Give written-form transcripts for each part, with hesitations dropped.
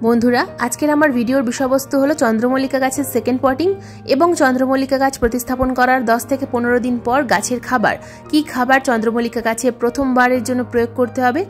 বন্ধুরা আজকের আমার ভিডিওর বিষয়বস্তু হলো চন্দ্রমল্লিকা গাছের সেকেন্ড পটিং এবং চন্দ্রমল্লিকা গাছ প্রতিস্থাপন করার 10 থেকে 15 দিন পর গাছের খাবার কি খাবার চন্দ্রমল্লিকা গাছে প্রথমবারের জন্য প্রয়োগ করতে হবে,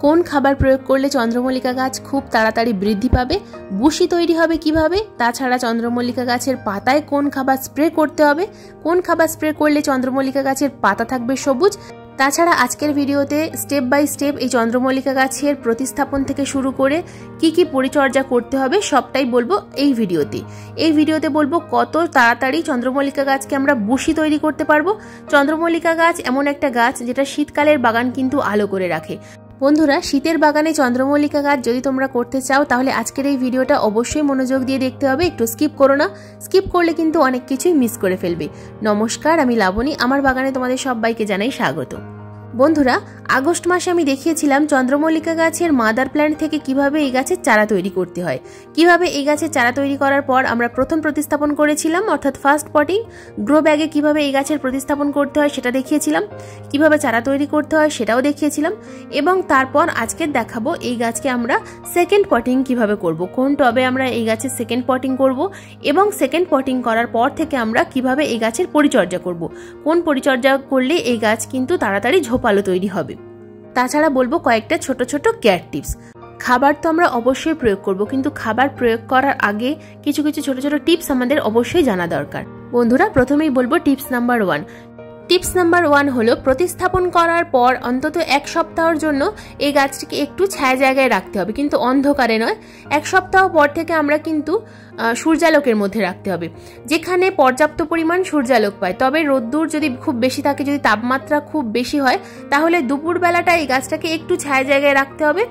কোন খাবার প্রয়োগ করলে চন্দ্রমল্লিকা গাছ খুব তাড়াতাড়ি বৃদ্ধি পাবে, বুশি তৈরি হবে কিভাবে, তাছাড়া চন্দ্রমল্লিকা গাছের পাতায় কোন খাবার স্প্রে করতে হবে, কোন খাবার স্প্রে করলে চন্দ্রমল্লিকা গাছের পাতা থাকবে সবুজ। তাছাড়া আজকের ভিডিওতে স্টেপ বাই স্টেপ এই চন্দ্রমল্লিকা গাছের প্রতিস্থাপন থেকে শুরু করে কি কি পরিচর্যা করতে হবে সবটাই বলবো এই ভিডিওতে বলবো কত তাড়াতাড়ি চন্দ্রমল্লিকা গাছকে আমরা বুশি তৈরি করতে পারবো। চন্দ্রমল্লিকা গাছ এমন একটা গাছ যেটা শীতকালের বাগান কিন্তু আলো করে রাখে। বন্ধুরা শীতের বাগানে চন্দ্রমল্লিকা গাছ যদি তোমরা করতে চাও তাহলে আজকের এই ভিডিওটা অবশ্যই মনোযোগ দিয়ে দেখতে হবে, একটু স্কিপ করো না, স্কিপ করলে কিন্তু অনেক কিছুই মিস করে ফেলবে। নমস্কার, আমি লাবণী, আমার বাগানে তোমাদের সবাইকে জানাই স্বাগত। বন্ধুরা আগস্ট মাসে আমি দেখিয়েছিলাম চন্দ্রমল্লিকা গাছের মাদার প্ল্যান্ট থেকে কিভাবে এই গাছের চারা তৈরি করতে হয়, কিভাবে এই গাছের চারা তৈরি করার পর আমরা প্রথম প্রতিস্থাপন করেছিলাম অর্থাৎ ফার্স্ট পটিং। গ্রো ব্যাগে কিভাবে এই গাছের প্রতিস্থাপন করতে হয় সেটা দেখিয়েছিলাম, কিভাবে চারা তৈরি করতে হয় সেটাও দেখিয়েছিলাম এবং তারপর আজকে দেখাবো এই গাছকে আমরা সেকেন্ড পটিং কিভাবে করব, কোন টবে আমরা এই গাছের সেকেন্ড পটিং করব এবং সেকেন্ড পটিং করার পর থেকে আমরা কিভাবে এই গাছের পরিচর্যা করব, কোন পরিচর্যা করলে এই গাছ কিন্তু তাড়াতাড়ি ঝোপালো তৈরি হবে। তাছাড়া বলবো কয়েকটা ছোট ছোট কেয়ার টিপস। খাবার তো আমরা অবশ্যই প্রয়োগ করব, কিন্তু খাবার প্রয়োগ করার আগে কিছু কিছু ছোট ছোট টিপস আমাদের অবশ্যই জানা দরকার। বন্ধুরা প্রথমেই বলবো টিপস নাম্বার 1। টিপস নাম্বার 1 হলো প্রতিস্থাপন করার পর অন্তত 1 সপ্তাহের জন্য এই গাছটিকে একটু ছায়া জায়গায় রাখতে হবে, কিন্তু অন্ধকারে নয়। 1 সপ্তাহ পর থেকে আমরা কিন্তু সূর্যালোকের মধ্যে রাখতে হবে, যেখানে পর্যাপ্ত পরিমাণ সূর্যালোক পায়। তবে রোদ্দুর যদি খুব বেশি থাকে, যদি তাপমাত্রা খুব বেশি হয়, তাহলে দুপুরবেলাটা এই গাছটাকে একটু ছায়া জায়গায় রাখতে হবে।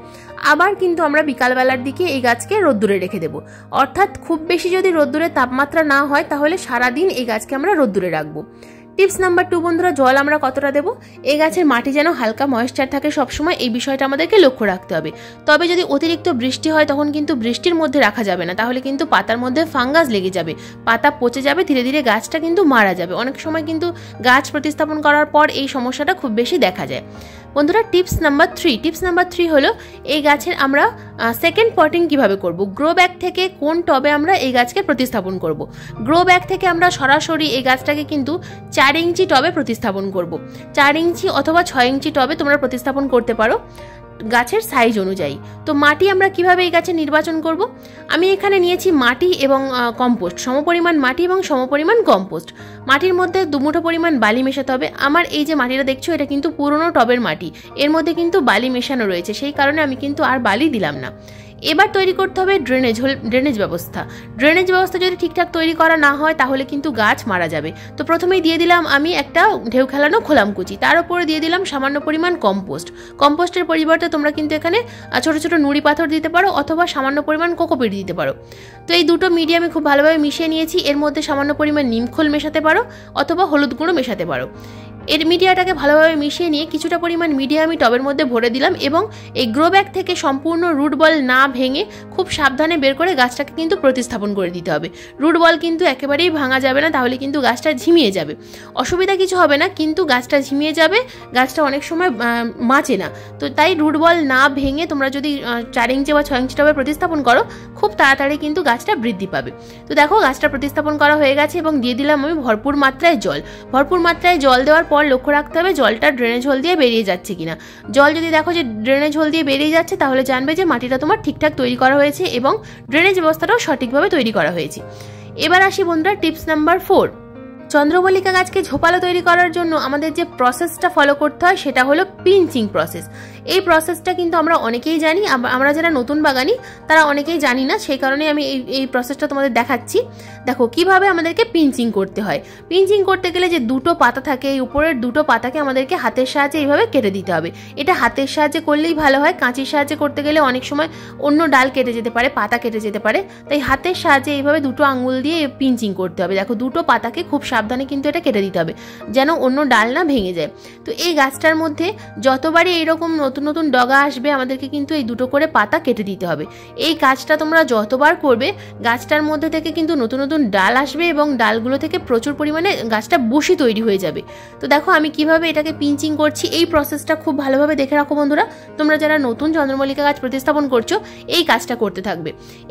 আবার কিন্তু আমরা বিকালবেলার দিকে এই গাছকে রোদ্দুরে রেখে দেব, অর্থাৎ খুব বেশি যদি রোদ্দুরের তাপমাত্রা না হয় তাহলে সারাদিন এই গাছকে আমরা রোদ্দুরে রাখবো। টিপস নাম্বার 2 বন্ধুরা, জল আমরা কতটা দেব, এই গাছের মাটি যেন হালকা ময়েশ্চার থাকে সবসময়, এই বিষয়টা আমাদেরকে লক্ষ্য রাখতে হবে। তবে যদি অতিরিক্ত বৃষ্টি হয় তখন কিন্তু বৃষ্টির মধ্যে রাখা যাবে না, তাহলে কিন্তু পাতার মধ্যে ফাঙ্গাস লেগে যাবে, পাতা পচে যাবে, ধীরে ধীরে গাছটা কিন্তু মারা যাবে। অনেক সময় কিন্তু গাছ প্রতিস্থাপন করার পর এই সমস্যাটা খুব বেশি দেখা যায়। বন্ধুরা টিপস নাম্বার 3 হলো এই গাছের আমরা সেকেন্ড পটিং কিভাবে করব। গ্রো ব্যাগ থেকে কোন টবে আমরা এই গাছকে প্রতিস্থাপন করব। গ্রো ব্যাগ থেকে আমরা সরাসরি এই গাছটাকে কিন্তু 4 ইঞ্চি টবে প্রতিস্থাপন করব। 4 ইঞ্চি অথবা 6 ইঞ্চি টবে তোমরা প্রতিস্থাপন করতে পারো গাছের সাইজ অনুযায়ী। তো মাটি আমরা কিভাবে এই গাছে নির্বাচন করব, আমি এখানে নিয়েছি মাটি এবং কম্পোস্ট, সমপরিমাণ মাটি এবং সমপরিমাণ কম্পোস্ট। মাটির মধ্যে 2 মুঠো পরিমাণ বালি মেশাতে হবে। আমার এই যে মাটিটা দেখছো এটা কিন্তু পুরনো টবের মাটি, এর মধ্যে কিন্তু বালি মেশানো রয়েছে, সেই কারণে আমি কিন্তু আর বালি দিলাম না। এবার তৈরি করতে হবে ড্রেনেজ ব্যবস্থা যদি ঠিকঠাক তৈরি করা না হয় তাহলে কিন্তু গাছ মারা যাবে। তো প্রথমেই দিয়ে দিলাম আমি একটা ঢেউ খেলানো খোলামকুচি, তার উপরে দিয়ে দিলাম সামান্য পরিমাণ কম্পোস্টের পরিবর্তে তোমরা কিন্তু এখানে ছোট ছোট নুড়ি পাথর দিতে পারো অথবা সামান্য পরিমাণ কোকোপিট দিতে পারো। তো এই দুটো মিডিয়া আমি খুব ভালোভাবে মিশিয়ে নিয়েছি, এর মধ্যে সামান্য পরিমাণ নিমখোল মেশাতে পারো অথবা হলুদ গুঁড়ো মেশাতে পারো। এর মিডিয়াটাকে ভালোভাবে মিশিয়ে নিয়ে কিছুটা পরিমাণ মিডিয়া আমি টবের মধ্যে ভরে দিলাম এবং এই গ্রো ব্যাগ থেকে সম্পূর্ণ রুট বল না ভেঙে খুব সাবধানে বের করে গাছটাকে কিন্তু প্রতিস্থাপন করে দিতে হবে। রুট বল কিন্তু একেবারেই ভাঙা যাবে না, তাহলে কিন্তু গাছটা ঝিমিয়ে যাবে। অসুবিধা কিছু হবে না, কিন্তু গাছটা ঝিমিয়ে যাবে, গাছটা অনেক সময় বাঁচে না। তো তাই রুট বল না ভেঙে তোমরা যদি 4 ইঞ্চি বা 6 ইঞ্চি টবে প্রতিস্থাপন করো খুব তাড়াতাড়ি কিন্তু গাছটা বৃদ্ধি পাবে। তো দেখো গাছটা প্রতিস্থাপন করা হয়ে গেছে এবং দিয়ে দিলাম আমি ভরপুর মাত্রায় জল দেওয়ার পর লক্ষ্য রাখতে হবে জলটা ড্রেনেজ হোল দিয়ে বেরিয়ে যাচ্ছে কিনা। জল যদি দেখো যে ড্রেনেজ হোল দিয়ে বেরিয়ে যাচ্ছে তাহলে জানবে যে মাটিটা তোমার ঠিকঠাক তৈরি করা হয়েছে এবং ড্রেনেজ ব্যবস্থাটাও সঠিকভাবে তৈরি করা হয়েছে। এবার আসি বন্ধুরা টিপস নাম্বার 4। চন্দ্রমল্লিকা গাছকে ঝোপালো তৈরি করার জন্য আমাদের যে প্রসেসটা ফলো করতে হয় সেটা হলো পিঞ্চিং প্রসেস। এই প্রসেসটা কিন্তু আমরা অনেকেই জানি, আমরা যারা নতুন বাগানি তারা অনেকেই জানি না, সেই কারণে আমি এই প্রসেসটা তোমাদের দেখাচ্ছি। দেখো কিভাবে আমাদেরকে পিঞ্চিং করতে হয়। পিঞ্চিং করতে গেলে যে 2টো পাতা থাকে, এই উপরের 2টো পাতাকে আমাদেরকে হাতের সাহায্যে এইভাবে কেটে দিতে হবে। এটা হাতের সাহায্যে করলেই ভালো হয়, কাঁচির সাহায্যে করতে গেলে অনেক সময় অন্য ডাল কেটে যেতে পারে, পাতা কেটে যেতে পারে, তাই হাতের সাহায্যে এইভাবে 2টো আঙুল দিয়ে পিঞ্চিং করতে হবে। দেখো 2টো পাতাকে খুব সাবধানে কিন্তু এটা কেটে দিতে হবে, যেন অন্য ডাল না ভেঙে যায়। তো এই গাছটার মধ্যে যতবারই এইরকম নতুন নতুন ডগা আসবে আমাদেরকে কিন্তু এই 2টো করে পাতা কেটে দিতে হবে। এই কাজটা তোমরা যতবার করবে গাছটার মধ্যে থেকে কিন্তু নতুন নতুন ডাল আসবে এবং ডালগুলো থেকে প্রচুর পরিমাণে গাছটা বসি তৈরি হয়ে যাবে। তো দেখো আমি কিভাবে এটাকে পিঞ্চিং করছি, এই প্রসেসটা খুব ভালোভাবে দেখে রাখো বন্ধুরা। তোমরা যারা নতুন চন্দ্রমল্লিকা গাছ প্রতিস্থাপন করছো এই কাজটা করতে থাকবে।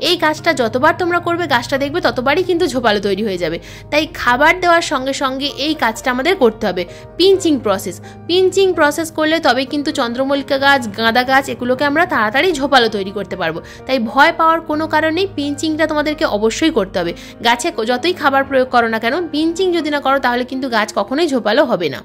এই কাজটা যতবার তোমরা করবে গাছটা দেখবে ততবারই কিন্তু ঝোপালো তৈরি হয়ে যাবে। তাই খাবার দেওয়ার সঙ্গে সঙ্গে এই কাজটা আমাদের করতে হবে, পিঞ্চিং প্রসেস। পিঞ্চিং প্রসেস করলে তবে কিন্তু চন্দ্রমল্লিকা গাছ, গাঁদা গাছ এগুলোকে আমরা তাড়াতাড়ি ঝোপালো তৈরি করতে পারবো। তাই ভয় পাওয়ার কোনো কারণ নেই, পিঞ্চিংটা তোমাদেরকে অবশ্যই করতে হবে। গাছে যতই খাবার প্রয়োগ করো না কেন, পিঞ্চিং যদি না করো তাহলে কিন্তু গাছ কখনোই ঝোপালো হবে না।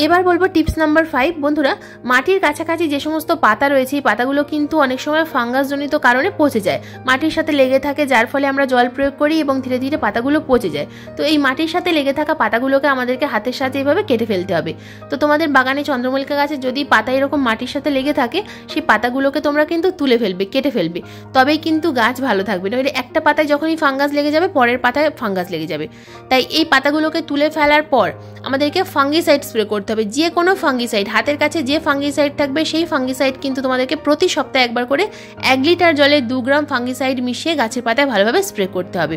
এবার বলবো টিপস নাম্বার 5। বন্ধুরা, মাটির কাছাকাছি যে সমস্ত পাতা রয়েছে এই পাতাগুলো কিন্তু অনেক সময় ফাঙ্গাসজনিত কারণে পচে যায়, মাটির সাথে লেগে থাকে, যার ফলে আমরা জল প্রয়োগ করি এবং ধীরে ধীরে পাতাগুলো পচে যায়। তো এই মাটির সাথে লেগে থাকা পাতাগুলোকে আমাদেরকে হাতের সাথে এইভাবে কেটে ফেলতে হবে। তো তোমাদের বাগানে চন্দ্রমল্লিকা গাছে যদি পাতা এরকম মাটির সাথে লেগে থাকে সেই পাতাগুলোকে তোমরা কিন্তু তুলে ফেলবে, কেটে ফেলবে, তবেই কিন্তু গাছ ভালো থাকবে। নইলে একটা পাতায় যখনই ফাঙ্গাস লেগে যাবে পরের পাতায় ফাঙ্গাস লেগে যাবে। তাই এই পাতাগুলোকে তুলে ফেলার পর আমাদেরকে ফাঙ্গিসাইড স্প্রে করতে হবে, যে কোনো ফাঙ্গিসাইড। হাতের কাছে যে ফাঙ্গিসাইড থাকবে সেই ফাঙ্গিসাইড কিন্তু তোমাদেরকে প্রতি সপ্তাহে একবার করে 1 লিটার জলে 2 গ্রাম ফাঙ্গিসাইড মিশিয়ে গাছের পাতায় ভালোভাবে স্প্রে করতে হবে।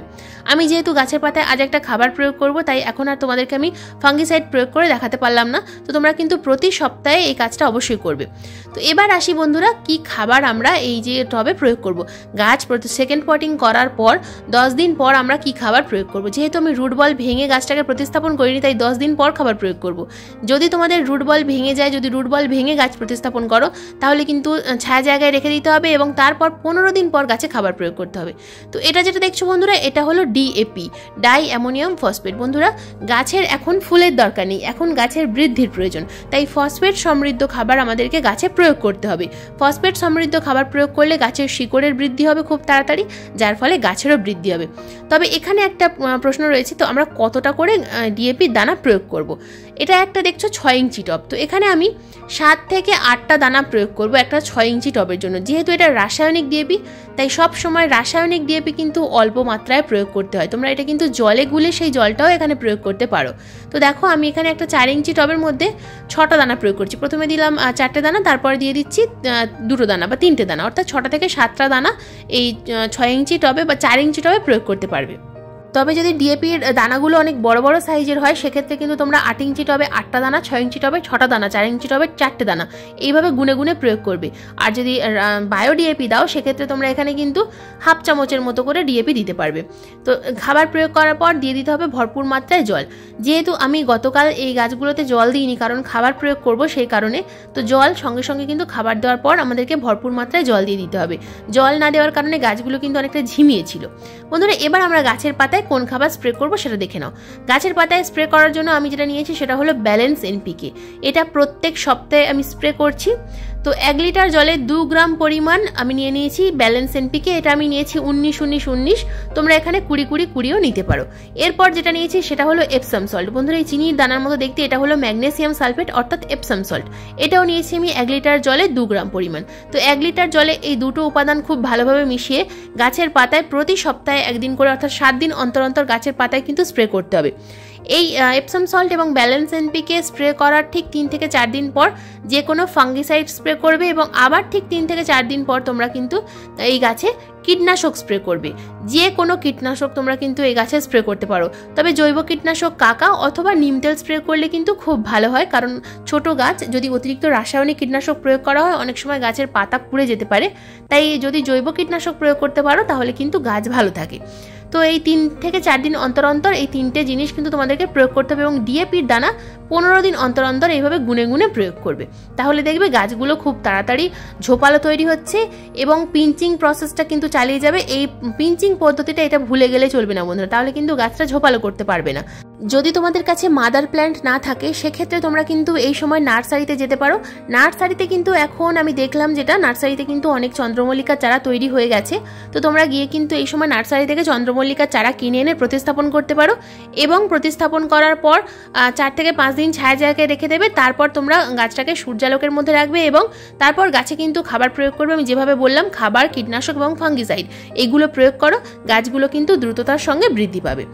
আমি যেহেতু গাছের পাতায় আজ একটা খাবার প্রয়োগ করব তাই এখন আর তোমাদেরকে আমি ফাঙ্গিসাইড প্রয়োগ করে দেখাতে পারলাম না। তো তোমরা কিন্তু প্রতি সপ্তাহে এই কাজটা অবশ্যই করবে। তো এবার আসি বন্ধুরা, কি খাবার আমরা এই যে টবে প্রয়োগ করব। গাছ সেকেন্ড পটিং করার পর 10 দিন পর আমরা কি খাবার প্রয়োগ করব। যেহেতু আমি রুট বল ভেঙে গাছটাকে প্রতিস্থাপন করিনি তাই 10 দিন পর খাবার প্রয়োগ করব। যদি তোমাদের রুট বল ভেঙে যায়, যদি রুট বল ভেঙে গাছ প্রতিস্থাপন করো তাহলে কিন্তু ছায়া জায়গায় রেখে দিতে হবে এবং তারপর 15 দিন পর গাছে খাবার প্রয়োগ করতে হবে। তো এটা যেটা দেখছো বন্ধুরা, এটা হলো ডিএপি, ডাই অ্যামোনিয়াম ফসফেট। বন্ধুরা, গাছের এখন ফুলের দরকার নেই, এখন গাছের বৃদ্ধির প্রয়োজন। তাই ফসফেট সমৃদ্ধ খাবার আমাদেরকে গাছে প্রয়োগ করতে হবে। ফসফেট সমৃদ্ধ খাবার প্রয়োগ করলে গাছের শিকড়ের বৃদ্ধি হবে খুব তাড়াতাড়ি, যার ফলে গাছেরও বৃদ্ধি হবে। তবে এখানে একটা প্রশ্ন রয়েছে, তো আমরা কতটা করে ডিএপির দানা প্রয়োগ করব। এটা একটা দেখছো 6 ইঞ্চি টব, তো এখানে আমি 7 থেকে 8টা দানা প্রয়োগ করব একটা 6 ইঞ্চি টবের জন্য। যেহেতু এটা রাসায়নিক ডিএপি তাই সব সময় রাসায়নিক ডিএপি কিন্তু অল্প মাত্রায় প্রয়োগ করতে হয়। তোমরা এটা কিন্তু জলে গুলে সেই জলটাও এখানে প্রয়োগ করতে পারো। তো দেখো আমি এখানে একটা 4 ইঞ্চি টবের মধ্যে 6টা দানা প্রয়োগ করছি। প্রথমে দিলাম 4টে দানা, তারপরে দিয়ে দিচ্ছি 2টো দানা বা 3টে দানা, অর্থাৎ 6টা থেকে 7টা দানা এই 6 ইঞ্চি টবে বা 4 ইঞ্চি টবে প্রয়োগ করতে পারবে। তবে যদি ডিএপির দানাগুলো অনেক বড় বড় সাইজের হয় সেক্ষেত্রে কিন্তু তোমরা 8 ইঞ্চি টবে 8টা দানা, 6 ইঞ্চি টবে 6টা দানা, 4 ইঞ্চি টবে 4টে দানা এইভাবে গুনে গুনে প্রয়োগ করবে। আর যদি বায়ো ডিএপি দাও সেক্ষেত্রে তোমরা এখানে কিন্তু হাফ চামচের মতো করে ডিএপি দিতে পারবে। তো খাবার প্রয়োগ করার পর দিয়ে দিতে হবে ভরপুর মাত্রায় জল। যেহেতু আমি গতকাল এই গাছগুলোতে জল দিইনি কারণ খাবার প্রয়োগ করব সেই কারণে, তো জল সঙ্গে সঙ্গে কিন্তু খাবার দেওয়ার পর আমাদেরকে ভরপুর মাত্রায় জল দিয়ে দিতে হবে। জল না দেওয়ার কারণে গাছগুলো কিন্তু অনেকটা ঝিমিয়েছিল। বন্ধুরা, এবার আমরা গাছের পাতায় কোন খাবার স্প্রে করব সেটা দেখে নাও। গাছের পাতায় স্প্রে করার জন্য আমি যেটা নিয়েছি সেটা হলো ব্যালেন্স এনপিকে। এটা প্রত্যেক সপ্তাহে আমি স্প্রে করছি। তো 1 লিটার জলে 2 গ্রাম পরিমাণ আমি নিয়ে নিয়েছি ব্যালেন্স এনপিকে। এটা আমি নিয়েছি 19-19-19, তোমরা এখানে 20-20-20ও নিতে পারো। এরপর যেটা নিয়েছি সেটা হলো এপসাম সল্ট। বন্ধুরা, এই চিনির দানার মতো দেখতে, এটা হলো ম্যাগনেসিয়াম সালফেট অর্থাৎ এপসাম সল্ট। এটাও নিয়েছি আমি 1 লিটার জলে 2 গ্রাম পরিমাণ। তো 1 লিটার জলে এই দুটো উপাদান খুব ভালোভাবে মিশিয়ে গাছের পাতায় প্রতি সপ্তাহে 1 দিন করে অর্থাৎ 7 দিন অন্তর অন্তর গাছের পাতায় কিন্তু স্প্রে করতে হবে। এই এপসাম সল্ট এবং ব্যালেন্স এনপিকে স্প্রে করার ঠিক 3 থেকে 4 দিন পর যে কোনো ফাঙ্গিসাইড স্প্রে করবে এবং আবার ঠিক 3 থেকে 4 দিন পর তোমরা কিন্তু এই গাছে কীটনাশক স্প্রে করবে। যে কোনো কীটনাশক তোমরা কিন্তু এই গাছে স্প্রে করতে পারো। তবে জৈব কীটনাশক কাকা অথবা নিম তেল স্প্রে করলে কিন্তু খুব ভালো হয়, কারণ ছোট গাছ যদি অতিরিক্ত রাসায়নিক কীটনাশক প্রয়োগ করা হয় অনেক সময় গাছের পাতা পুড়ে যেতে পারে। তাই যদি জৈব কীটনাশক প্রয়োগ করতে পারো তাহলে কিন্তু গাছ ভালো থাকে। তো এই 3 থেকে 4 দিন অন্তর অন্তর এই 3টে জিনিস কিন্তু তোমাদেরকে প্রয়োগ করতে হবে এবং ডিএপির দানা 15 দিন অন্তর অন্তর এইভাবে গুনে গুনে প্রয়োগ করবে। তাহলে দেখবে গাছগুলো খুব তাড়াতাড়ি ঝোপালো তৈরি হচ্ছে এবং পিঞ্চিং প্রসেসটা কিন্তু চালিয়ে যাবে। এই পিঞ্চিং পদ্ধতিটা এটা ভুলে গেলে চলবে না বন্ধুরা, তাহলে কিন্তু গাছটা ঝোপালো করতে পারবে না। যদি তোমাদের কাছে মাদার প্ল্যান্ট না থাকে সেক্ষেত্রে তোমরা কিন্তু এই সময় নার্সারিতে যেতে পারো। নার্সারিতে কিন্তু এখন আমি দেখলাম যেটা নার্সারিতে কিন্তু অনেক চন্দ্রমল্লিকার চারা তৈরি হয়ে গেছে। তো তোমরা গিয়ে কিন্তু এই সময় নার্সারি থেকে চন্দ্রমল্লিকার চারা কিনে এনে প্রতিস্থাপন করতে পারো এবং প্রতিস্থাপন করার পর 4 থেকে 5 দিন ছায়া জায়গায় রেখে দেবে। তারপর তোমরা গাছটাকে সূর্যালোকের মধ্যে রাখবে এবং তারপর গাছে কিন্তু খাবার প্রয়োগ করবে। আমি যেভাবে বললাম খাবার, কীটনাশক এবং ফাঙ্গিসাইড এগুলো প্রয়োগ করো, গাছগুলো কিন্তু দ্রুততার সঙ্গে বৃদ্ধি পাবে।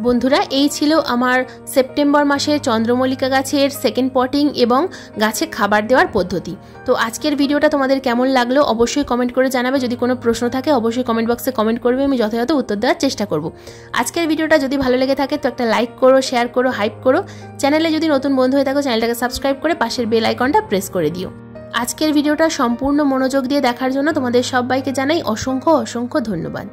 বন্ধুরা, এই ছিল আমার সেপ্টেম্বর মাসে চন্দ্রমল্লিকা গাছের সেকেন্ড পটিং এবং গাছে খাবার দেওয়ার পদ্ধতি। তো আজকের ভিডিওটা তোমাদের কেমন লাগলো অবশ্যই কমেন্ট করে জানাবে। যদি কোনো প্রশ্ন থাকে অবশ্যই কমেন্ট বক্সে কমেন্ট করবে, আমি যথাযথ উত্তর দেওয়ার চেষ্টা করব। আজকের ভিডিওটা যদি ভালো লেগে থাকে তো একটা লাইক করো, শেয়ার করো, হাইপ করো। চ্যানেলে যদি নতুন বন্ধু হয়ে থাকো চ্যানেলটাকে সাবস্ক্রাইব করে পাশের বেল আইকনটা প্রেস করে দিও। আজকের ভিডিওটা সম্পূর্ণ মনোযোগ দিয়ে দেখার জন্য তোমাদের সবাইকে জানাই অসংখ্য অসংখ্য ধন্যবাদ।